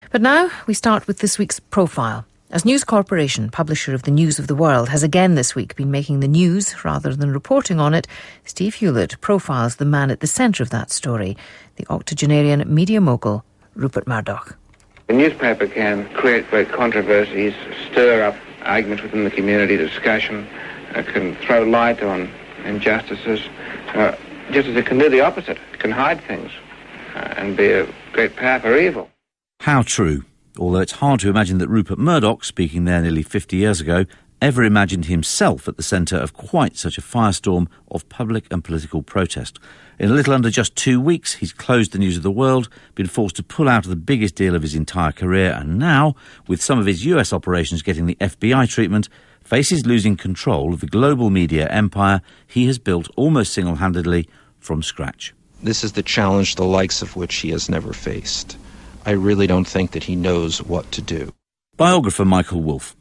But now we start with this week's profile. As News Corporation, publisher of the News of the World, has again this week been making the news rather than reporting on it, Steve Hewlett profiles the man at the centre of that story, the octogenarian media mogul, Rupert Murdoch. A newspaper can create great controversies, stir up arguments within the community, discussion, can throw light on injustices, just as it can do the opposite. It can hide things and be a great power for evil. How true. Although it's hard to imagine that Rupert Murdoch, speaking there nearly 50 years ago, ever imagined himself at the centre of quite such a firestorm of public and political protest. In a little under just 2 weeks, he's closed the News of the World, been forced to pull out of the biggest deal of his entire career, and now, with some of his US operations getting the FBI treatment, faces losing control of the global media empire he has built almost single-handedly from scratch. This is the challenge the likes of which he has never faced. I really don't think that he knows what to do. Biographer Michael Wolff.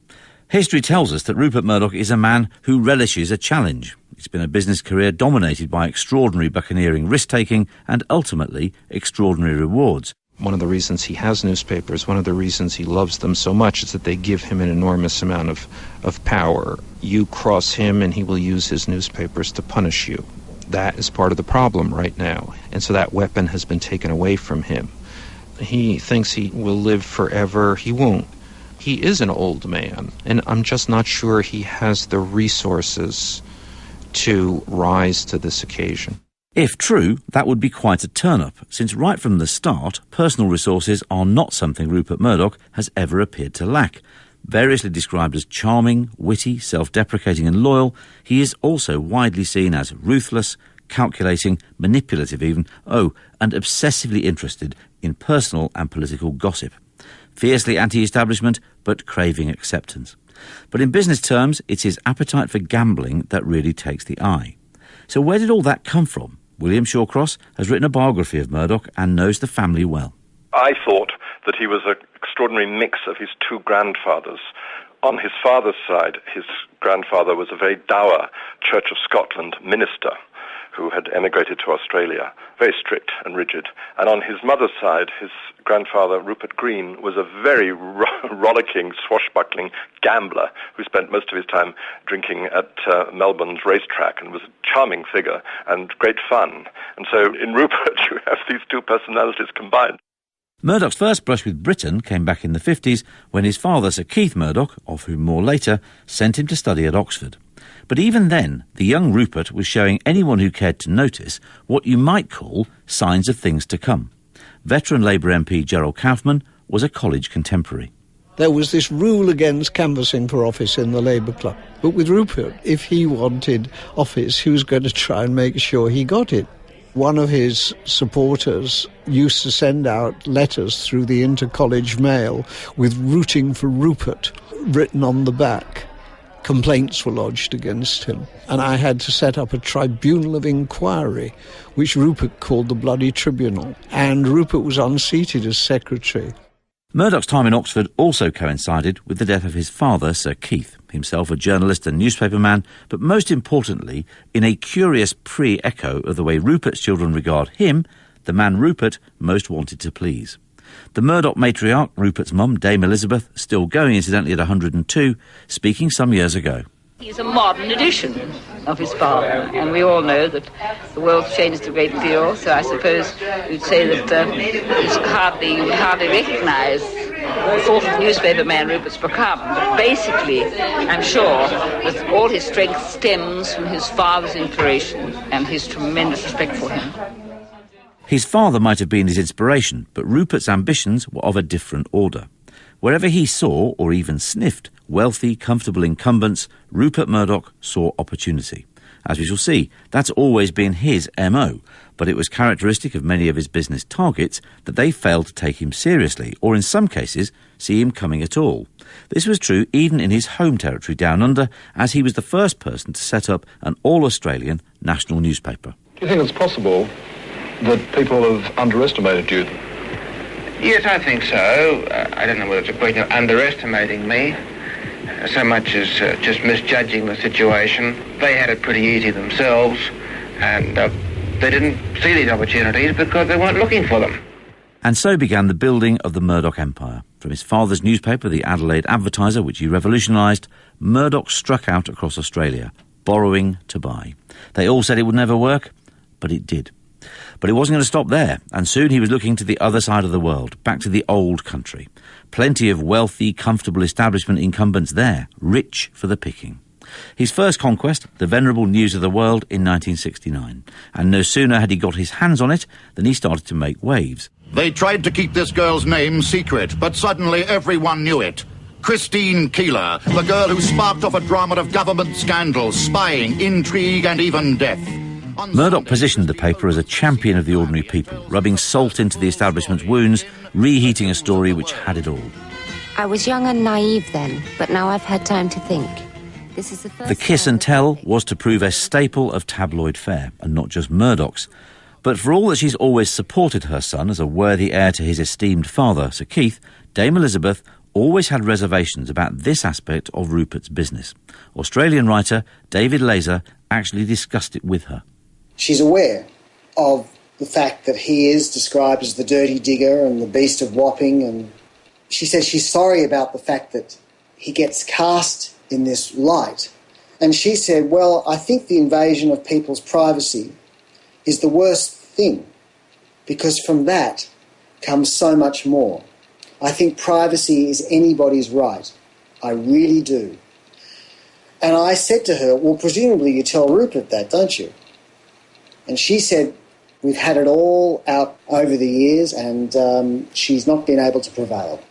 History tells us that Rupert Murdoch is a man who relishes a challenge. It's been a business career dominated by extraordinary buccaneering risk-taking and ultimately extraordinary rewards. One of the reasons he has newspapers, one of the reasons he loves them so much is that they give him an enormous amount of power. You cross him and he will use his newspapers to punish you. That is part of the problem right now. And so that weapon has been taken away from him. He thinks he will live forever. He won't. He is an old man, and I'm just not sure he has the resources to rise to this occasion. If true, that would be quite a turn-up, since right from the start, personal resources are not something Rupert Murdoch has ever appeared to lack. Variously described as charming, witty, self-deprecating and loyal, he is also widely seen as ruthless, calculating, manipulative even, and obsessively interested in personal and political gossip. Fiercely anti-establishment, but craving acceptance. But in business terms, it's his appetite for gambling that really takes the eye. So where did all that come from? William Shawcross has written a biography of Murdoch and knows the family well. I thought that he was an extraordinary mix of his two grandfathers. On his father's side, his grandfather was a very dour Church of Scotland minister who had emigrated to Australia, very strict and rigid. And on his mother's side, his grandfather, Rupert Green, was a very rollicking, swashbuckling gambler who spent most of his time drinking at Melbourne's racetrack and was a charming figure and great fun. And so in Rupert, you have these two personalities combined. Murdoch's first brush with Britain came back in the 50s when his father, Sir Keith Murdoch, of whom more later, sent him to study at Oxford. But even then, the young Rupert was showing anyone who cared to notice what you might call signs of things to come. Veteran Labour MP Gerald Kaufman was a college contemporary. There was this rule against canvassing for office in the Labour Club. But with Rupert, if he wanted office, he was going to try and make sure he got it. One of his supporters used to send out letters through the inter-college mail with "rooting for Rupert" written on the back. Complaints were lodged against him, and I had to set up a tribunal of inquiry, which Rupert called the Bloody Tribunal, and Rupert was unseated as secretary. Murdoch's time in Oxford also coincided with the death of his father, Sir Keith, himself a journalist and newspaperman, but most importantly, in a curious pre-echo of the way Rupert's children regard him, the man Rupert most wanted to please. The Murdoch matriarch, Rupert's mum, Dame Elizabeth, still going incidentally at 102, speaking some years ago. He's a modern edition of his father, and we all know that the world's changed a great deal, so I suppose you'd say that he's hardly recognise the sort of newspaper man Rupert's become. But basically, I'm sure that all his strength stems from his father's inspiration and his tremendous respect for him. His father might have been his inspiration, but Rupert's ambitions were of a different order. Wherever he saw, or even sniffed, wealthy, comfortable incumbents, Rupert Murdoch saw opportunity. As we shall see, that's always been his MO, but it was characteristic of many of his business targets that they failed to take him seriously, or in some cases, see him coming at all. This was true even in his home territory down under, as he was the first person to set up an all-Australian national newspaper. Do you think it's possible that people have underestimated you? Yes, I think so. I don't know whether it's a question of underestimating me so much as just misjudging the situation. They had it pretty easy themselves, and they didn't see these opportunities because they weren't looking for them. And so began the building of the Murdoch empire. From his father's newspaper, the Adelaide Advertiser, which he revolutionised, Murdoch struck out across Australia, borrowing to buy. They all said it would never work, but it did. But it wasn't going to stop there, and soon he was looking to the other side of the world, back to the old country. Plenty of wealthy, comfortable establishment incumbents there, rich for the picking. His first conquest, the venerable News of the World, in 1969. And no sooner had he got his hands on it than he started to make waves. They tried to keep this girl's name secret, but suddenly everyone knew it. Christine Keeler, the girl who sparked off a drama of government scandals, spying, intrigue and even death. Murdoch positioned the paper as a champion of the ordinary people, rubbing salt into the establishment's wounds, reheating a story which had it all. I was young and naive then, but now I've had time to think. This is the kiss and tell was to prove a staple of tabloid fare, and not just Murdoch's. But for all that she's always supported her son as a worthy heir to his esteemed father, Sir Keith, Dame Elizabeth always had reservations about this aspect of Rupert's business. Australian writer David Laser actually discussed it with her. She's aware of the fact that he is described as the dirty digger and the beast of Wapping, and she says she's sorry about the fact that he gets cast in this light. And she said, well, I think the invasion of people's privacy is the worst thing, because from that comes so much more. I think privacy is anybody's right. I really do. And I said to her, well, presumably you tell Rupert that, don't you? And she said, we've had it all out over the years, and she's not been able to prevail.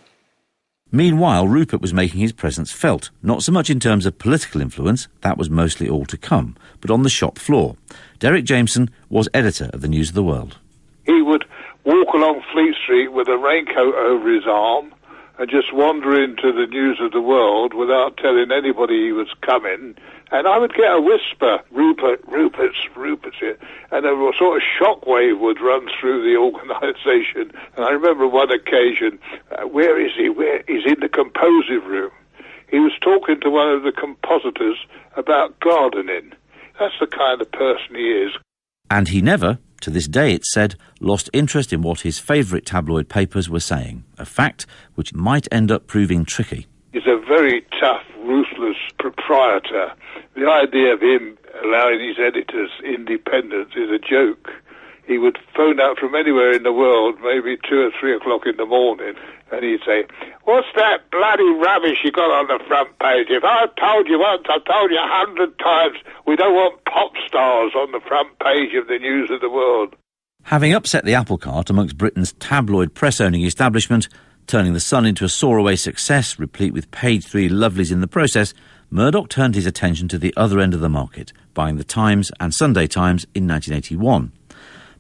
Meanwhile, Rupert was making his presence felt, not so much in terms of political influence, that was mostly all to come, but on the shop floor. Derek Jameson was editor of the News of the World. He would walk along Fleet Street with a raincoat over his arm and just wander into the News of the World without telling anybody he was coming. And I would get a whisper, Rupert's here. And a sort of shockwave would run through the organisation. And I remember one occasion, where is he? He's in the composing room. He was talking to one of the compositors about gardening. That's the kind of person he is. And he never, to this day it's said, lost interest in what his favourite tabloid papers were saying, a fact which might end up proving tricky. He's a very tough, ruthless proprietor. The idea of him allowing his editors independence is a joke. He would phone out from anywhere in the world, maybe 2 or 3 o'clock in the morning, and he'd say, what's that bloody rubbish you got on the front page? If I've told you once, I've told you 100 times, we don't want pop stars on the front page of the News of the World. Having upset the apple cart amongst Britain's tabloid press-owning establishment, turning the Sun into a soar-away success, replete with page 3 lovelies in the process, Murdoch turned his attention to the other end of the market, buying the Times and Sunday Times in 1981.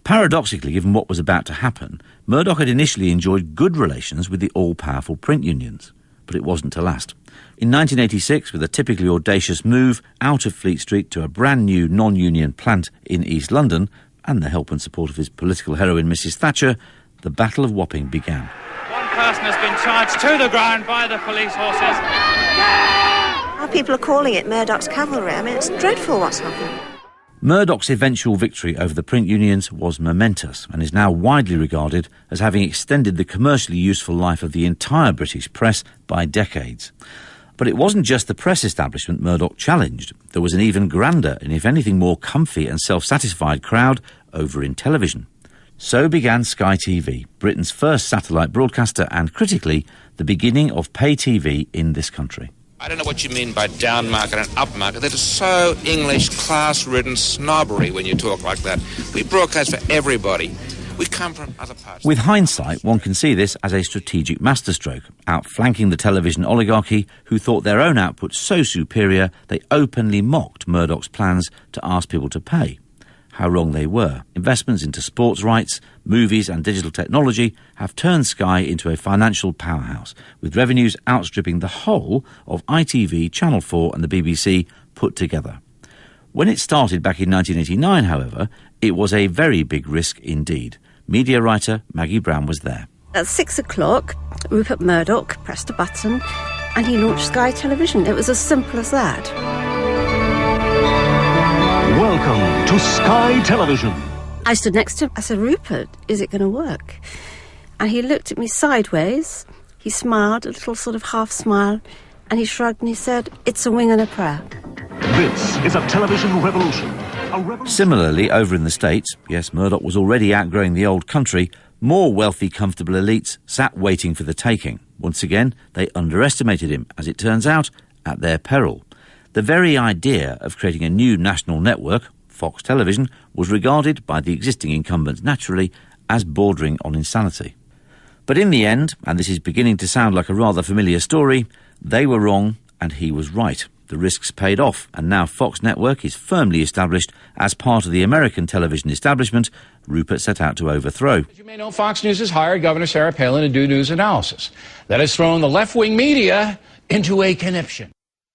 Paradoxically, given what was about to happen, Murdoch had initially enjoyed good relations with the all-powerful print unions, but it wasn't to last. In 1986, with a typically audacious move out of Fleet Street to a brand new non-union plant in East London, and the help and support of his political heroine Mrs Thatcher, the Battle of Wapping began. One person has been charged to the ground by the police horses. People are calling it Murdoch's cavalry. I mean, it's dreadful what's happening. Murdoch's eventual victory over the print unions was momentous and is now widely regarded as having extended the commercially useful life of the entire British press by decades. But it wasn't just the press establishment Murdoch challenged. There was an even grander and, if anything, more comfy and self-satisfied crowd over in television. So began Sky TV, Britain's first satellite broadcaster and, critically, the beginning of pay TV in this country. I don't know what you mean by down market and up market. That is so English, class-ridden snobbery when you talk like that. We broadcast for everybody. We come from other parts. With hindsight, one can see this as a strategic masterstroke, outflanking the television oligarchy who thought their own output so superior they openly mocked Murdoch's plans to ask people to pay. How wrong they were. Investments into sports rights, movies and digital technology have turned Sky into a financial powerhouse, with revenues outstripping the whole of ITV, Channel 4 and the BBC put together. When it started back in 1989, however, it was a very big risk indeed. Media writer Maggie Brown was there. At 6 o'clock, Rupert Murdoch pressed a button and he launched Sky Television. It was as simple as that. Welcome to Sky Television. I stood next to him. I said, Rupert, is it going to work? And he looked at me sideways, he smiled, a little sort of half smile, and he shrugged and he said, "It's a wing and a prayer." This is a television revolution. Similarly, over in the States, yes, Murdoch was already outgrowing the old country, more wealthy, comfortable elites sat waiting for the taking. Once again, they underestimated him, as it turns out, at their peril. The very idea of creating a new national network, Fox Television, was regarded by the existing incumbents naturally as bordering on insanity. But in the end, and this is beginning to sound like a rather familiar story, they were wrong and he was right. The risks paid off, and now Fox Network is firmly established as part of the American television establishment Rupert set out to overthrow. As you may know, Fox News has hired Governor Sarah Palin to do news analysis. That has thrown the left-wing media into a conniption.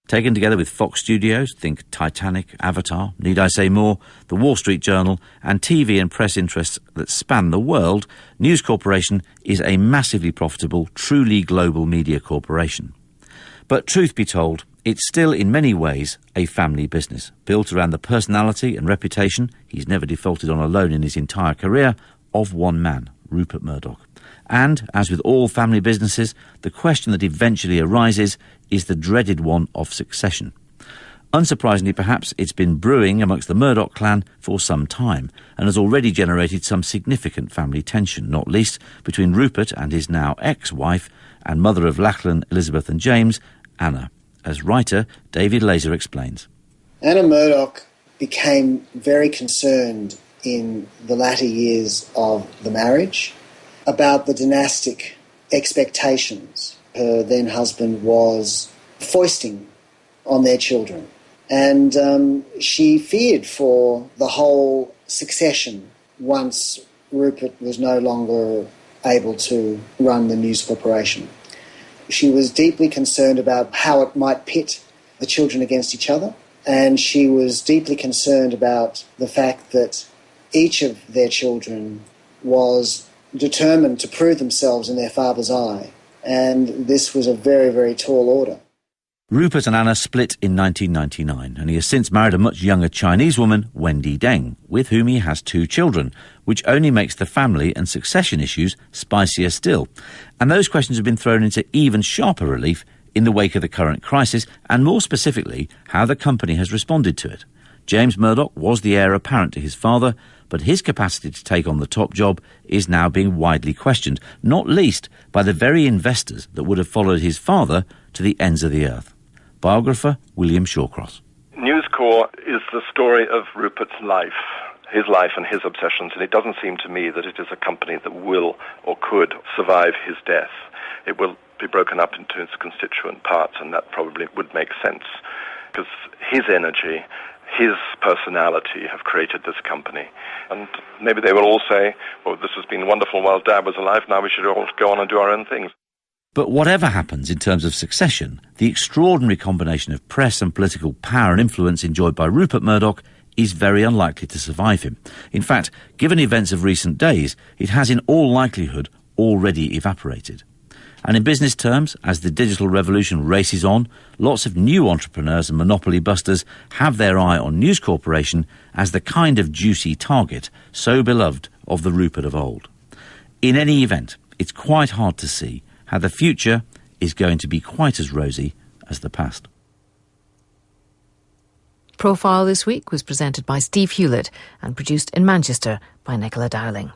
Taken together with Fox Studios, think Titanic, Avatar, need I say more, the Wall Street Journal, and TV and press interests that span the world, News Corporation is a massively profitable, truly global media corporation. But truth be told, it's still in many ways a family business, built around the personality and reputation, he's never defaulted on a loan in his entire career, of one man, Rupert Murdoch. And, as with all family businesses, the question that eventually arises is the dreaded one of succession. Unsurprisingly, perhaps, it's been brewing amongst the Murdoch clan for some time and has already generated some significant family tension, not least between Rupert and his now ex-wife and mother of Lachlan, Elizabeth and James, Anna. As writer, David Laser explains. Anna Murdoch became very concerned in the latter years of the marriage about the dynastic expectations her then husband was foisting on their children. And she feared for the whole succession once Rupert was no longer able to run the News Corporation. She was deeply concerned about how it might pit the children against each other, and she was deeply concerned about the fact that each of their children was determined to prove themselves in their father's eye, and this was a very, very tall order. Rupert and Anna split in 1999, and he has since married a much younger Chinese woman, Wendy Deng, with whom he has 2 children, which only makes the family and succession issues spicier still. And those questions have been thrown into even sharper relief in the wake of the current crisis, and more specifically, how the company has responded to it. James Murdoch was the heir apparent to his father, but his capacity to take on the top job is now being widely questioned, not least by the very investors that would have followed his father to the ends of the earth. Biographer William Shawcross. News Corp is the story of Rupert's life, his life and his obsessions, and it doesn't seem to me that it is a company that will or could survive his death. It will be broken up into its constituent parts, and that probably would make sense, because his energy, his personality have created this company. And maybe they will all say, well, this has been wonderful while Dad was alive, now we should all go on and do our own things. But whatever happens in terms of succession, the extraordinary combination of press and political power and influence enjoyed by Rupert Murdoch is very unlikely to survive him. In fact, given events of recent days, it has in all likelihood already evaporated. And in business terms, as the digital revolution races on, lots of new entrepreneurs and monopoly busters have their eye on News Corporation as the kind of juicy target so beloved of the Rupert of old. In any event, it's quite hard to see how the future is going to be quite as rosy as the past. Profile this week was presented by Steve Hewlett and produced in Manchester by Nicola Dowling.